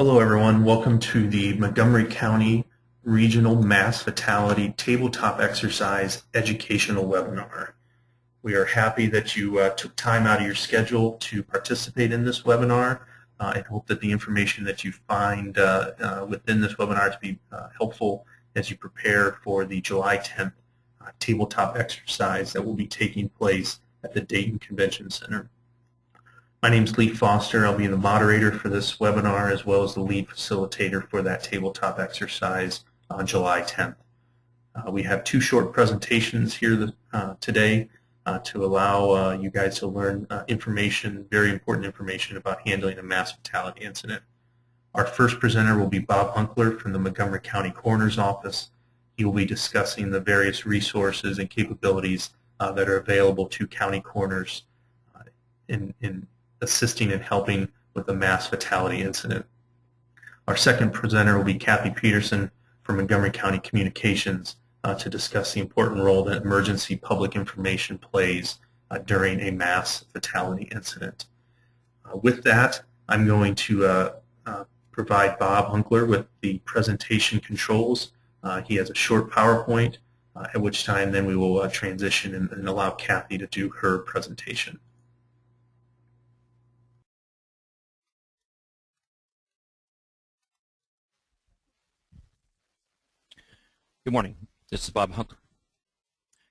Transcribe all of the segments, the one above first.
Hello everyone, welcome to the Montgomery County Regional Mass Fatality Tabletop Exercise Educational Webinar. We are happy that you took time out of your schedule to participate in this webinar and hope that the information that you find within this webinar to be helpful as you prepare for the July 10th tabletop exercise that will be taking place at the Dayton Convention Center. My name is Lee Foster. I'll be the moderator for this webinar as well as the lead facilitator for that tabletop exercise on July 10th. We have two short presentations here today to allow you guys to learn information, very important information about handling a mass fatality incident. Our first presenter will be Bob Hunkler from the Montgomery County Coroner's Office. He will be discussing the various resources and capabilities that are available to county coroners in assisting and helping with a mass fatality incident. Our second presenter will be Kathy Peterson from Montgomery County Communications to discuss the important role that emergency public information plays during a mass fatality incident. With that, I'm going to provide Bob Hunkler with the presentation controls. He has a short PowerPoint, at which time then we will transition and allow Kathy to do her presentation. Good morning. This is Bob Hunkler.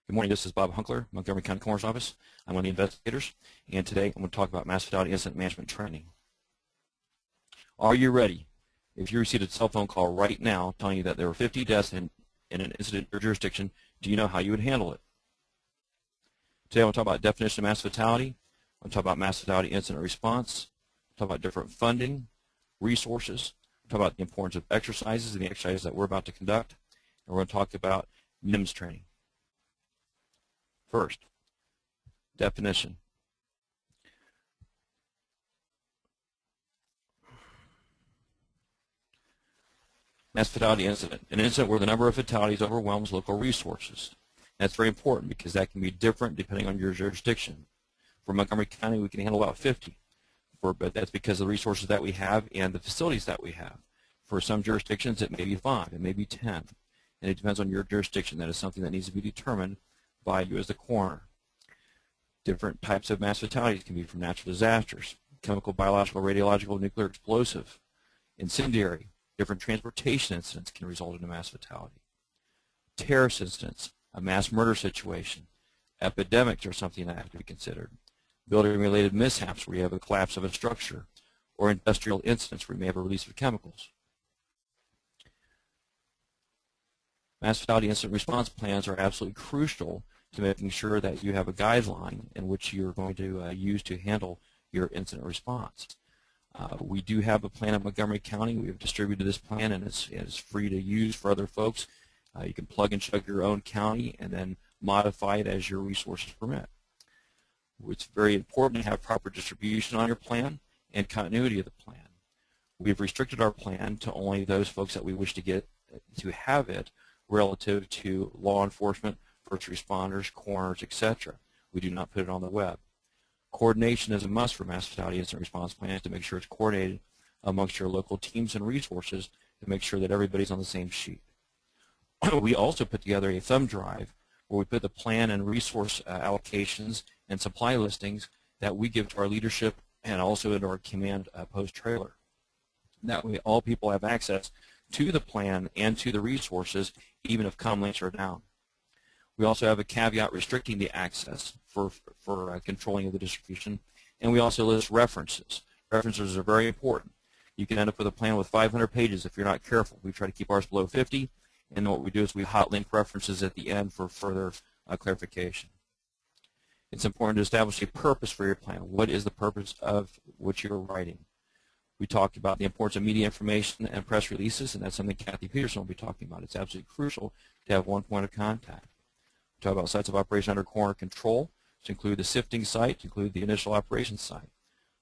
Good morning. This is Bob Hunkler, Montgomery County Coroner's Office. I'm one of the investigators, and today I'm going to talk about mass fatality incident management training. Are you ready? If you received a cell phone call right now telling you that there were 50 deaths in an incident in your jurisdiction, do you know how you would handle it? Today I'm going to talk about definition of mass fatality. I'm going to talk about mass fatality incident response. Talk about different funding, resources. Talk about the importance of exercises and the exercises that we're about to conduct. And we're going to talk about NIMS training. First, definition. Mass fatality incident. An incident where the number of fatalities overwhelms local resources. And that's very important because that can be different depending on your jurisdiction. For Montgomery County, we can handle about 50. But that's because of the resources that we have and the facilities that we have. For some jurisdictions, it may be 5, it may be 10. And it depends on your jurisdiction. That is something that needs to be determined by you as the coroner. Different types of mass fatalities can be from natural disasters, chemical, biological, radiological, nuclear, explosive, incendiary. Different transportation incidents can result in a mass fatality. Terrorist incidents, a mass murder situation. Epidemics are something that have to be considered. Building-related mishaps where you have a collapse of a structure, or industrial incidents where you may have a release of chemicals. Mass fatality incident response plans are absolutely crucial to making sure that you have a guideline in which you're going to use to handle your incident response. We do have a plan in Montgomery County. We have distributed this plan, and it's free to use for other folks. You can plug and chug your own county and then modify it as your resources permit. It's very important to have proper distribution on your plan and continuity of the plan. We've restricted our plan to only those folks that we wish to get to have it relative to law enforcement, first responders, coroners, etc. We do not put it on the web. Coordination is a must for mass fatality incident response plans to make sure it's coordinated amongst your local teams and resources to make sure that everybody's on the same sheet. We also put together a thumb drive where we put the plan and resource allocations and supply listings that we give to our leadership and also into our command post trailer. That way all people have access to the plan and to the resources even if comm links are down. We also have a caveat restricting the access for controlling of the distribution, and we also list references. References are very important. You can end up with a plan with 500 pages if you're not careful. We try to keep ours below 50, and what we do is we hot link references at the end for further clarification. It's important to establish a purpose for your plan. What is the purpose of what you're writing? We talked about the importance of media information and press releases, and that's something Kathy Peterson will be talking about. It's absolutely crucial to have one point of contact. We talk about sites of operation under coroner control, to include the sifting site, to include the initial operations site.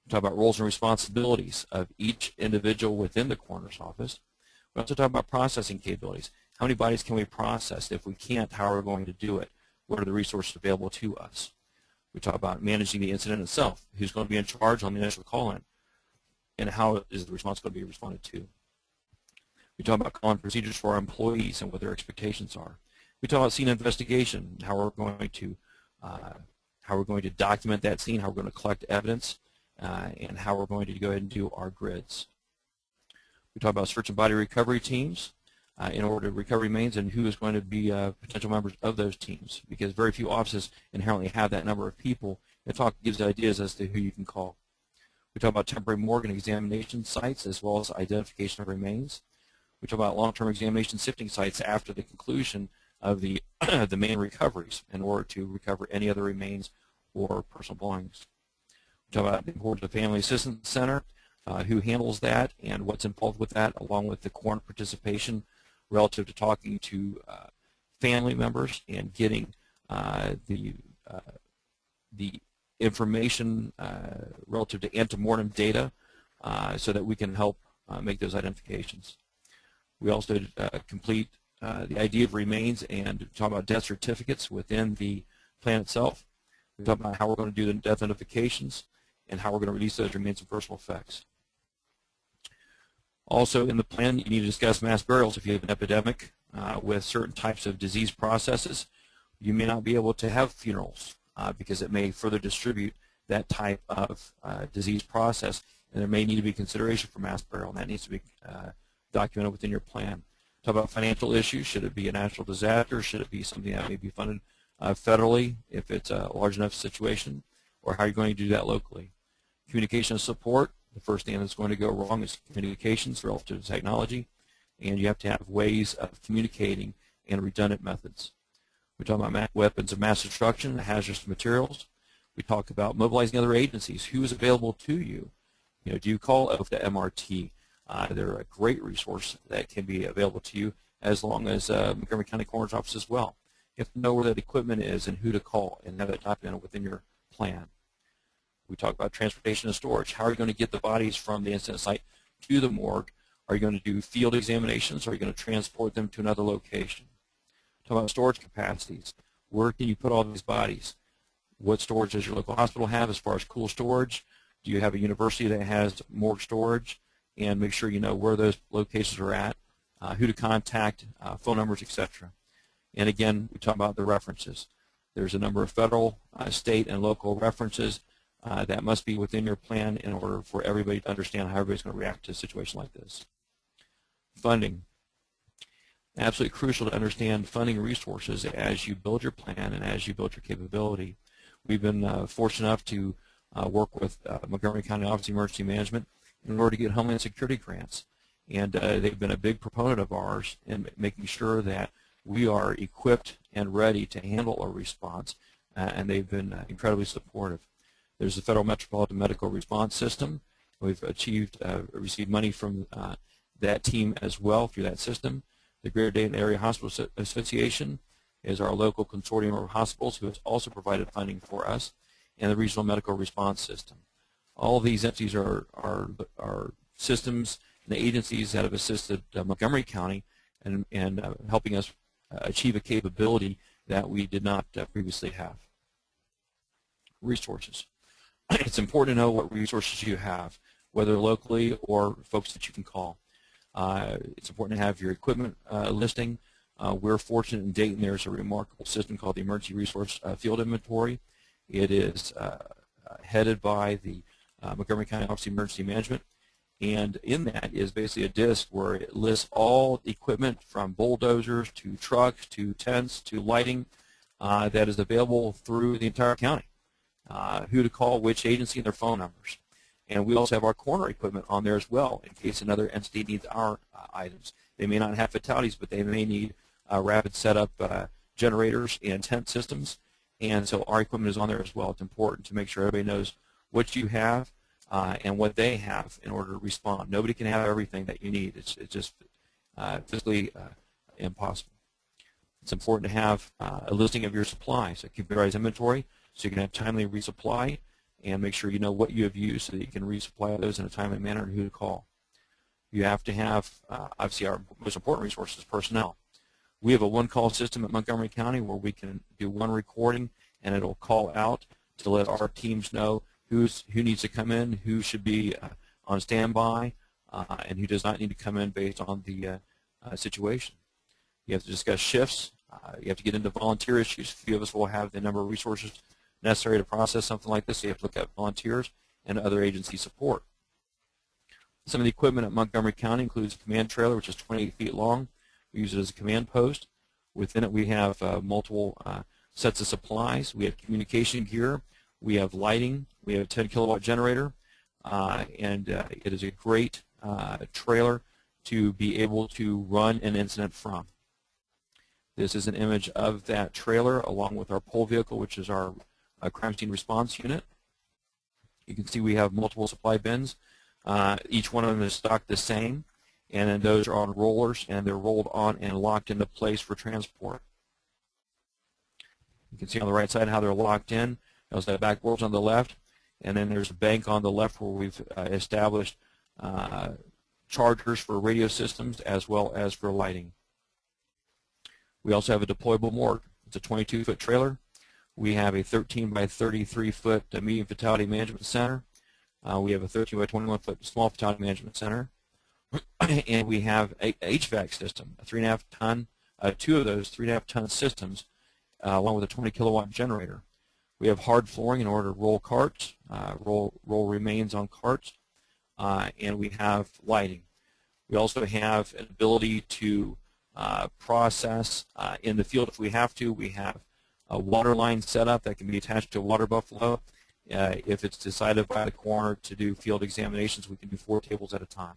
We talk about roles and responsibilities of each individual within the coroner's office. We also talk about processing capabilities. How many bodies can we process? If we can't, how are we going to do it? What are the resources available to us? We talk about managing the incident itself. Who's going to be in charge on the initial call-in? and how is the response going to be responded to. We talk about common procedures for our employees and what their expectations are. We talk about scene investigation, how we're going to document that scene, how we're going to collect evidence, and how we're going to go ahead and do our grids. We talk about search and body recovery teams in order to recover remains and who is going to be potential members of those teams, because very few offices inherently have that number of people. It gives ideas as to who you can call. We talk about temporary morgue and examination sites as well as identification of remains. We talk about long-term examination sifting sites after the conclusion of the the main recoveries in order to recover any other remains or personal belongings. We talk about the importance of the Family Assistance Center, who handles that and what's involved with that, along with the coroner participation relative to talking to family members and getting the information relative to antemortem data so that we can help make those identifications. We also complete the ID of remains and talk about death certificates within the plan itself. We talk about how we're going to do the death notifications and how we're going to release those remains and personal effects. Also in the plan, you need to discuss mass burials. If you have an epidemic with certain types of disease processes, you may not be able to have funerals because it may further distribute that type of disease process, and there may need to be consideration for mass burial, and that needs to be documented within your plan. Talk about financial issues. Should it be a natural disaster? Should it be something that may be funded federally if it's a large enough situation? Or how are you going to do that locally? Communication and support. The first thing that's going to go wrong is communications relative to technology, and you have to have ways of communicating and redundant methods. We talk about weapons of mass destruction, hazardous materials. We talk about mobilizing other agencies. Who is available to you? Do you call OFDA MRT? They're a great resource that can be available to you, as long as Montgomery County Coroner's Office as well. You have to know where that equipment is and who to call, and have that documented within your plan. We talk about transportation and storage. How are you going to get the bodies from the incident site to the morgue? Are you going to do field examinations, or are you going to transport them to another location? Talk about storage capacities. Where can you put all these bodies? What storage does your local hospital have as far as cool storage? Do you have a university that has morgue storage? And make sure you know where those locations are at, who to contact, phone numbers, etc. And again, we talk about the references. There's a number of federal, state, and local references that must be within your plan in order for everybody to understand how everybody's going to react to a situation like this. Funding. Absolutely crucial to understand funding resources as you build your plan and as you build your capability. We've been fortunate enough to work with Montgomery County Office of Emergency Management in order to get Homeland Security grants. And they've been a big proponent of ours in making sure that we are equipped and ready to handle a response, and they've been incredibly supportive. There's the Federal Metropolitan Medical Response System. We've received money from that team as well through that system. The Greater Dayton Area Hospital Association is our local consortium of hospitals who has also provided funding for us, and the Regional Medical Response System. All of these entities are systems and agencies that have assisted Montgomery County and helping us achieve a capability that we did not previously have. Resources. It's important to know what resources you have, whether locally or folks that you can call. It's important to have your equipment listing. We're fortunate in Dayton. There's a remarkable system called the Emergency Resource Field Inventory. It is headed by the Montgomery County Office of Emergency Management, and in that is basically a disc where it lists all equipment from bulldozers to trucks to tents to lighting that is available through the entire county. Who to call, which agency, and their phone numbers. And we also have our coroner equipment on there as well in case another entity needs our items. They may not have fatalities, but they may need rapid setup generators and tent systems, and so our equipment is on there as well. It's important to make sure everybody knows what you have and what they have in order to respond. Nobody can have everything that you need. It's just physically impossible. It's important to have a listing of your supplies, a computerized inventory, so you can have timely resupply and make sure you know what you have used so that you can resupply those in a timely manner and who to call. You have to have, obviously, our most important resource is personnel. We have a one-call system at Montgomery County where we can do one recording and it'll call out to let our teams know who needs to come in, who should be on standby and who does not need to come in based on the situation. You have to discuss shifts. You have to get into volunteer issues. A few of us will have the number of resources necessary to process something like this. So you have to look at volunteers and other agency support. Some of the equipment at Montgomery County includes a command trailer, which is 28 feet long. We use it as a command post. Within it, we have multiple sets of supplies. We have communication gear. We have lighting. We have a 10 kilowatt generator. And it is a great trailer to be able to run an incident from. This is an image of that trailer along with our pole vehicle, which is our crime scene response unit. You can see we have multiple supply bins. Each one of them is stocked the same, and then those are on rollers, and they're rolled on and locked into place for transport. You can see on the right side how they're locked in. There's that backboards on the left, and then there's a bank on the left where we've established chargers for radio systems as well as for lighting. We also have a deployable morgue. It's a 22-foot trailer. We have a 13 by 33-foot medium fatality management center. We have a 13 by 21-foot small fatality management center. And we have a HVAC system, a 3.5 ton, two of those 3.5 ton systems, along with a 20 kilowatt generator. We have hard flooring in order to roll carts, roll remains on carts, and we have lighting. We also have an ability to process in the field if we have to. We have a water line set up that can be attached to a water buffalo. If it's decided by the coroner to do field examinations, we can do 4 tables at a time.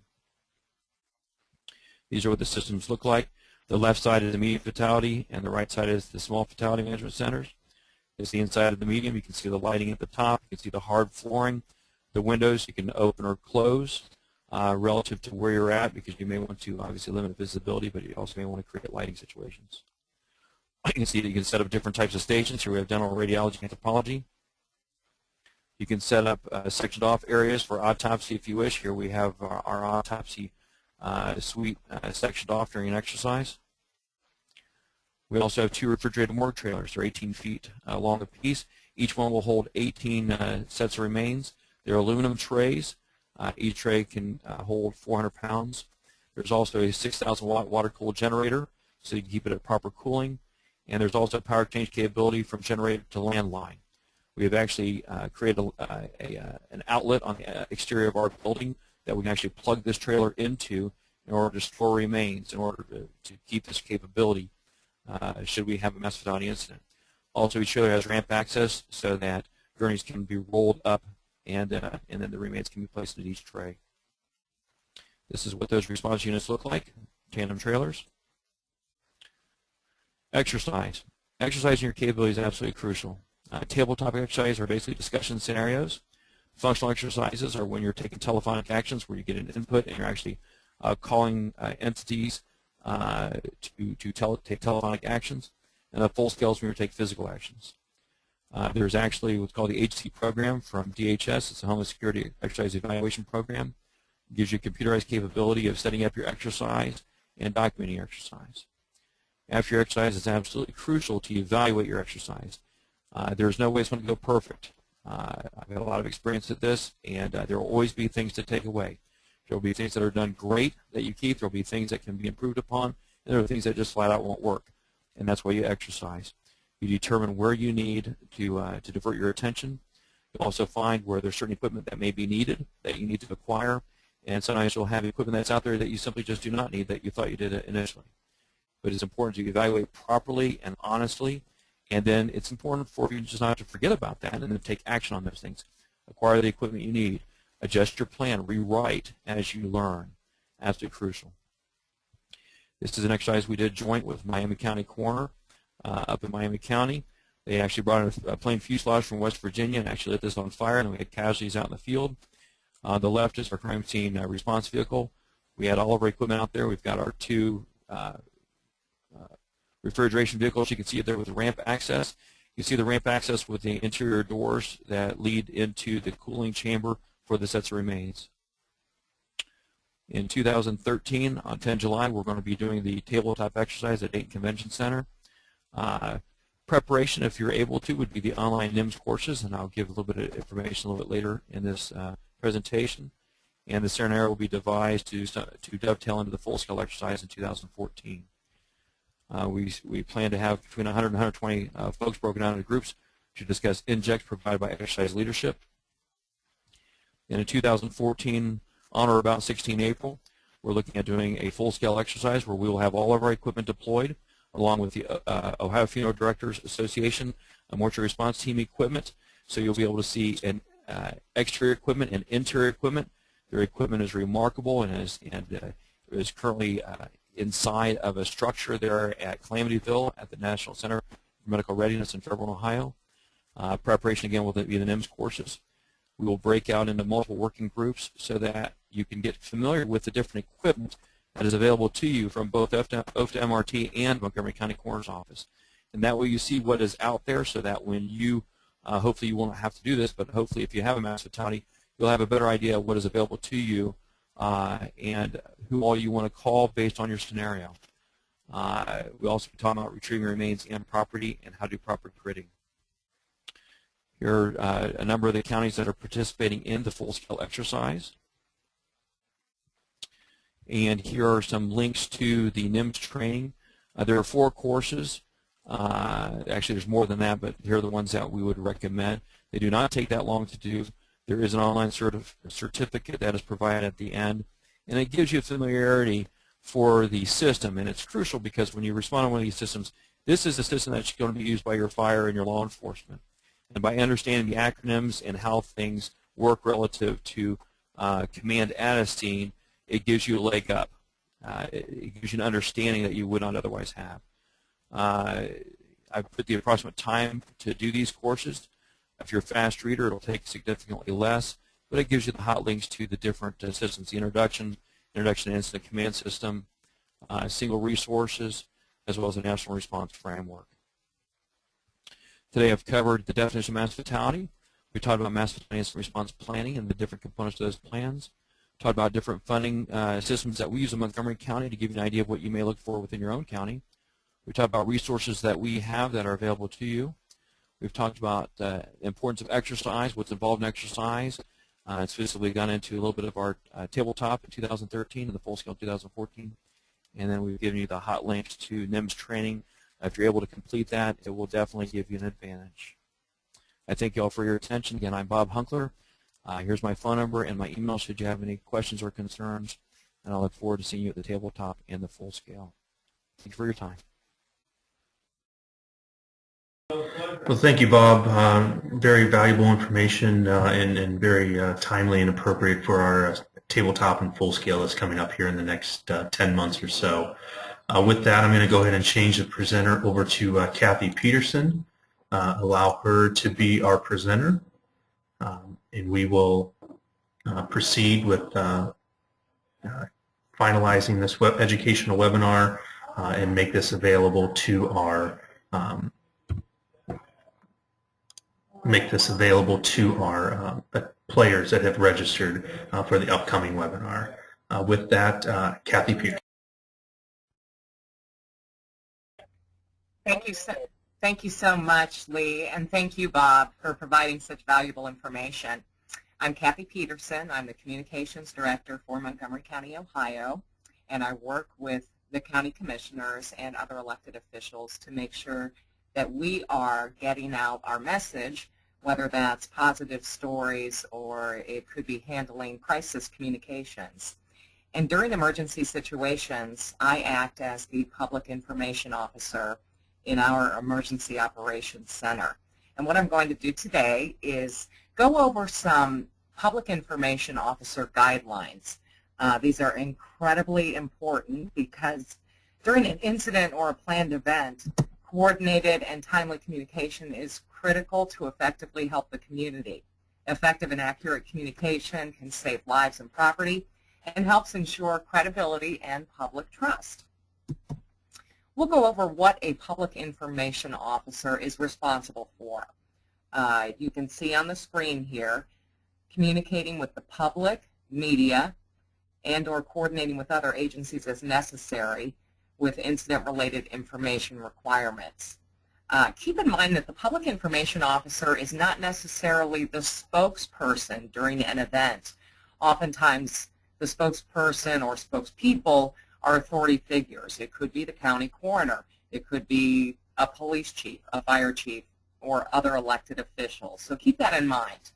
These are what the systems look like. The left side is the medium fatality, and the right side is the small fatality management centers. It's the inside of the medium. You can see the lighting at the top. You can see the hard flooring. The windows you can open or close relative to where you're at, because you may want to obviously limit visibility, but you also may want to create lighting situations. You can see that you can set up different types of stations. Here we have dental radiology and anthropology. You can set up sectioned off areas for autopsy if you wish. Here we have our autopsy suite sectioned off during an exercise. We also have 2 refrigerated morgue trailers. They're 18 feet long apiece. Each one will hold 18 sets of remains. They're aluminum trays. Each tray can hold 400 pounds. There's also a 6,000 watt water-cooled generator, so you can keep it at proper cooling. And there's also power change capability from generator to landline. We have actually created an outlet on the exterior of our building that we can actually plug this trailer into in order to store remains, in order to keep this capability should we have a mass fatality incident. Also, each trailer has ramp access so that gurneys can be rolled up and then the remains can be placed in each tray. This is what those response units look like, tandem trailers. Exercise. Exercising your capability is absolutely crucial. Tabletop exercises are basically discussion scenarios. Functional exercises are when you're taking telephonic actions, where you get an input and you're actually calling entities to take telephonic actions. And the full scale is when you take physical actions. There's actually what's called the HC program from DHS. It's a Homeland Security Exercise Evaluation Program. It gives you a computerized capability of setting up your exercise and documenting your exercise. After your exercise, it's absolutely crucial to evaluate your exercise. There's no way it's going to go perfect. I've had a lot of experience at this, and there will always be things to take away. There will be things that are done great that you keep. There will be things that can be improved upon, and there are things that just flat out won't work. And that's why you exercise. You determine where you need to divert your attention. You'll also find where there's certain equipment that may be needed that you need to acquire, and sometimes you'll have equipment that's out there that you simply just do not need that you thought you did initially. But it's important to evaluate properly and honestly, and then it's important for you just not to forget about that and then take action on those things. Acquire the equipment you need. Adjust your plan. Rewrite as you learn. Absolutely crucial. This is an exercise we did joint with Miami County Coroner up in Miami County. They actually brought in a plane fuselage from West Virginia and actually lit this on fire, and we had casualties out in the field. On the left is our crime scene response vehicle. We had all of our equipment out there. We've got our 2 refrigeration vehicles. You can see it there with the ramp access. You see the ramp access with the interior doors that lead into the cooling chamber for the sets of remains. In 2013, on 10 July, we're going to be doing the tabletop exercise at Dayton Convention Center. Preparation, if you're able to, would be the online NIMS courses, and I'll give a little bit of information a little bit later in this presentation. and the scenario will be devised to dovetail into the full-scale exercise in 2014. We plan to have between 100 and 120 folks broken down into groups to discuss injects provided by exercise leadership. And in 2014, on or about 16 April, we're looking at doing a full-scale exercise where we will have all of our equipment deployed, along with the Ohio Funeral Directors Association mortuary response team equipment. So you'll be able to see an exterior equipment and interior equipment. Their equipment is remarkable and is currently inside of a structure there at Calamityville at the National Center for Medical Readiness in Fairborn, Ohio. Preparation again will be the NIMS courses. We will break out into multiple working groups so that you can get familiar with the different equipment that is available to you from both OFTA MRT and Montgomery County Coroner's Office. And that way you see what is out there so that when you, hopefully you won't have to do this, but hopefully if you have a mass fatality, you'll have a better idea of what is available to you and who all you want to call based on your scenario. We also talk about retrieving remains and property and how to do proper gridding. Here are a number of the counties that are participating in the full-scale exercise. And here are some links to the NIMS training. There are 4 courses. Actually, there's more than that, but here are the ones that we would recommend. They do not take that long to do. There is an online certificate that is provided at the end, and it gives you familiarity for the system. And it's crucial because when you respond to one of these systems, this is a system that's going to be used by your fire and your law enforcement. And by understanding the acronyms and how things work relative to command at a scene, it gives you a leg up. It gives you an understanding that you would not otherwise have. I've put the approximate time to do these courses. If you're a fast reader, it'll take significantly less, but it gives you the hot links to the different systems, the introduction to incident command system, single resources, as well as the national response framework. Today I've covered the definition of mass fatality. We talked about mass fatality incident response planning and the different components of those plans. Talked about different funding systems that we use in Montgomery County to give you an idea of what you may look for within your own county. We talked about resources that we have that are available to you. We've talked about the importance of exercise, what's involved in exercise. It's specifically gone into a little bit of our tabletop in 2013 and the full scale in 2014. And then we've given you the hot links to NIMS training. If you're able to complete that, it will definitely give you an advantage. I thank you all for your attention. Again, I'm Bob Hunkler. Here's my phone number and my email should you have any questions or concerns. And I look forward to seeing you at the tabletop and the full scale. Thank you for your time. Well, thank you, Bob. Very valuable information and very timely and appropriate for our tabletop and full scale that's coming up here in the next 10 months or so. With that, I'm going to go ahead and change the presenter over to Kathy Peterson, allow her to be our presenter, and we will proceed with finalizing this educational webinar and make this available to our players that have registered for the upcoming webinar. With that, Kathy Peterson. Thank you so much, Lee, and thank you, Bob, for providing such valuable information. I'm Kathy Peterson. I'm the Communications Director for Montgomery County, Ohio, and I work with the county commissioners and other elected officials to make sure that we are getting out our message, whether that's positive stories or it could be handling crisis communications. And during emergency situations, I act as the public information officer in our Emergency Operations Center. And what I'm going to do today is go over some public information officer guidelines. These are incredibly important because during an incident or a planned event, coordinated and timely communication is critical to effectively help the community. Effective and accurate communication can save lives and property and helps ensure credibility and public trust. We'll go over what a public information officer is responsible for. You can see on the screen here, communicating with the public, media, and or coordinating with other agencies as necessary with incident-related information requirements. Keep in mind that the public information officer is not necessarily the spokesperson during an event, Oftentimes, the spokesperson or spokespeople are authority figures. It could be the county coroner. It could be a police chief, a fire chief, or other elected officials. So keep that in mind.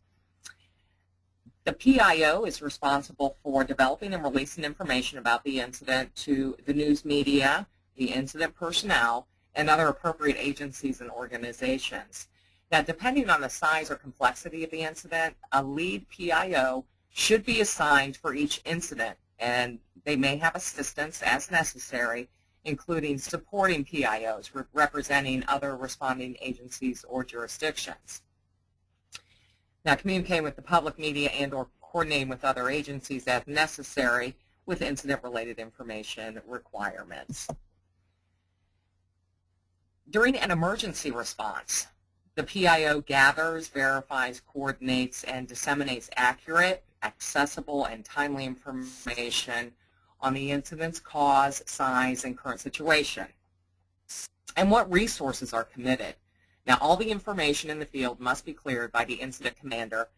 The PIO is responsible for developing and releasing information about the incident to the news media, the incident personnel, and other appropriate agencies and organizations. Now, depending on the size or complexity of the incident, a lead PIO should be assigned for each incident, and they may have assistance as necessary, including supporting PIOs representing other responding agencies or jurisdictions. Now, communicating with the public, media, and or coordinating with other agencies as necessary with incident-related information requirements. During an emergency response, the PIO gathers, verifies, coordinates, and disseminates accurate, accessible, and timely information on the incident's cause, size, and current situation, and what resources are committed. Now, all the information in the field must be cleared by the incident commander,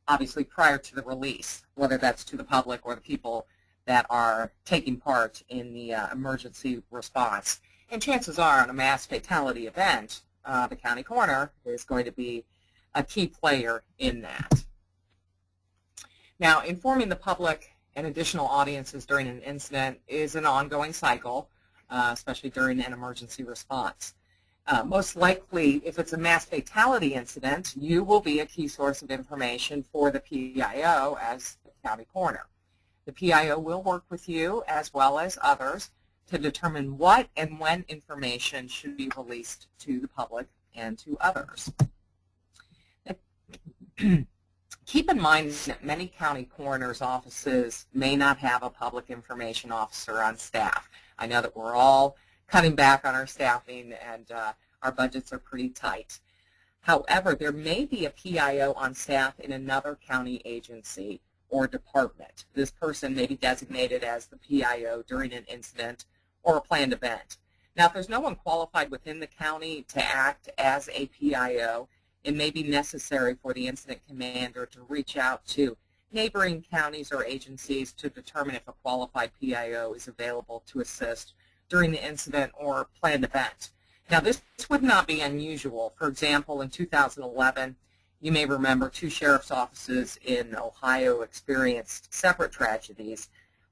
obviously prior to the release, whether that's to the public or the people that are taking part in the emergency response. And chances are, on a mass fatality event, the county coroner is going to be a key player in that. Now, informing the public and additional audiences during an incident is an ongoing cycle, especially during an emergency response. Most likely, if it's a mass fatality incident, you will be a key source of information for the PIO as the county coroner. The PIO will work with you as well as others to determine what and when information should be released to the public and to others. Keep in mind that many county coroners' offices may not have a public information officer on staff. I know that we're all cutting back on our staffing and our budgets are pretty tight. However, there may be a PIO on staff in another county agency or department. This person may be designated as the PIO during an incident or a planned event. Now, if there's no one qualified within the county to act as a PIO, it may be necessary for the incident commander to reach out to neighboring counties or agencies to determine if a qualified PIO is available to assist during the incident or planned event. Now, this would not be unusual. For example, in 2011, you may remember 2 sheriff's offices in Ohio experienced separate tragedies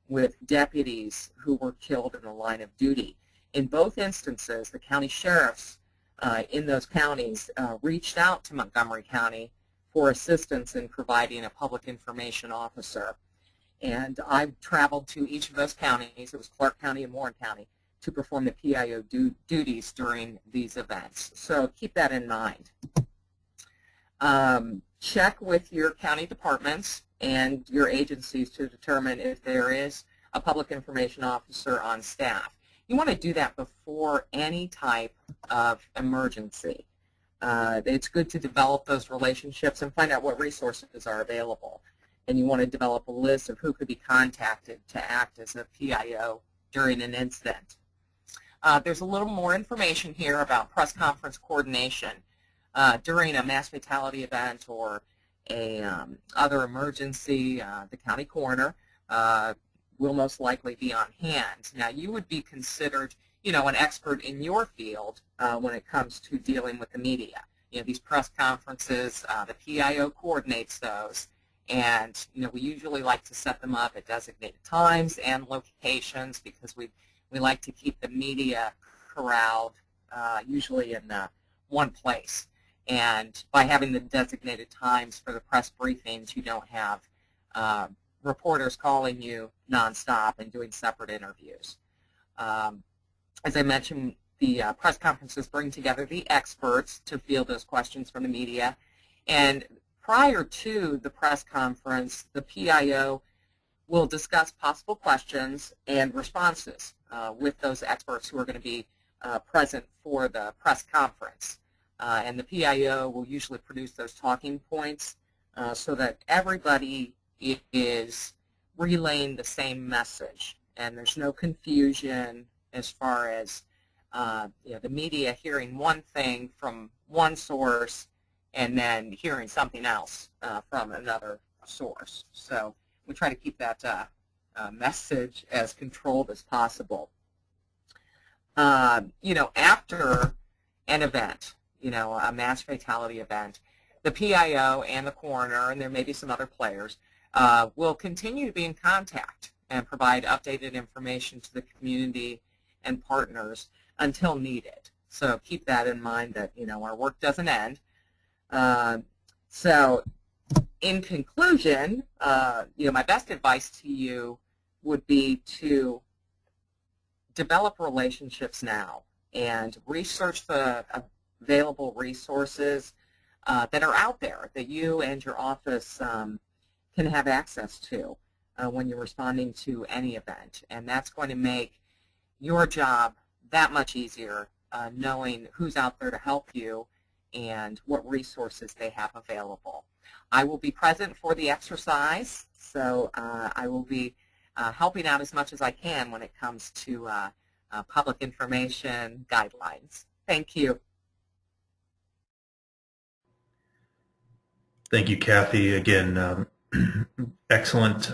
with deputies who were killed in the line of duty. In both instances, the county sheriffs in those counties reached out to Montgomery County for assistance in providing a public information officer. And I traveled to each of those counties, it was Clark County and Warren County, to perform the PIO duties during these events. So keep that in mind. Check with your county departments and your agencies to determine if there is a public information officer on staff. You want to do that before any type of emergency. It's good to develop those relationships and find out what resources are available. And you want to develop a list of who could be contacted to act as a PIO during an incident. There's a little more information here about press conference coordination. During a mass fatality event or a other emergency, the county coroner will most likely be on hand. Now, you would be considered, an expert in your field when it comes to dealing with the media. These press conferences, the PIO coordinates those, and we usually like to set them up at designated times and locations because we like to keep the media corralled usually in one place. And by having the designated times for the press briefings, you don't have reporters calling you nonstop and doing separate interviews. As I mentioned, the press conferences bring together the experts to field those questions from the media. And prior to the press conference, the PIO will discuss possible questions and responses with those experts who are going to be present for the press conference. And the PIO will usually produce those talking points so that everybody is relaying the same message and there's no confusion as far as the media hearing one thing from one source and then hearing something else from another source. So we try to keep that message as controlled as possible. After an event, a mass fatality event, the PIO and the coroner, and there may be some other players, will continue to be in contact and provide updated information to the community and partners until needed. So keep that in mind that, our work doesn't end. So in conclusion, my best advice to you would be to develop relationships now and research the available resources that are out there that you and your office can have access to when you're responding to any event. And that's going to make your job that much easier, knowing who's out there to help you and what resources they have available. I will be present for the exercise, so I will be helping out as much as I can when it comes to public information guidelines. Thank you. Thank you, Kathy. Again, excellent,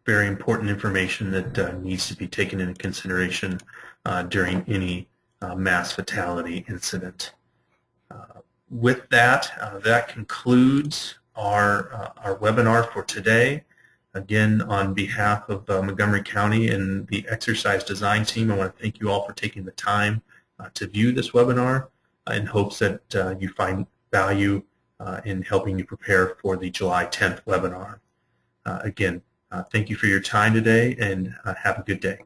very important information that needs to be taken into consideration during any mass fatality incident. With that, that concludes our webinar for today. Again, on behalf of Montgomery County and the exercise design team, I want to thank you all for taking the time to view this webinar in hopes that you find value in helping you prepare for the July 10th webinar. Again, thank you for your time today, and have a good day.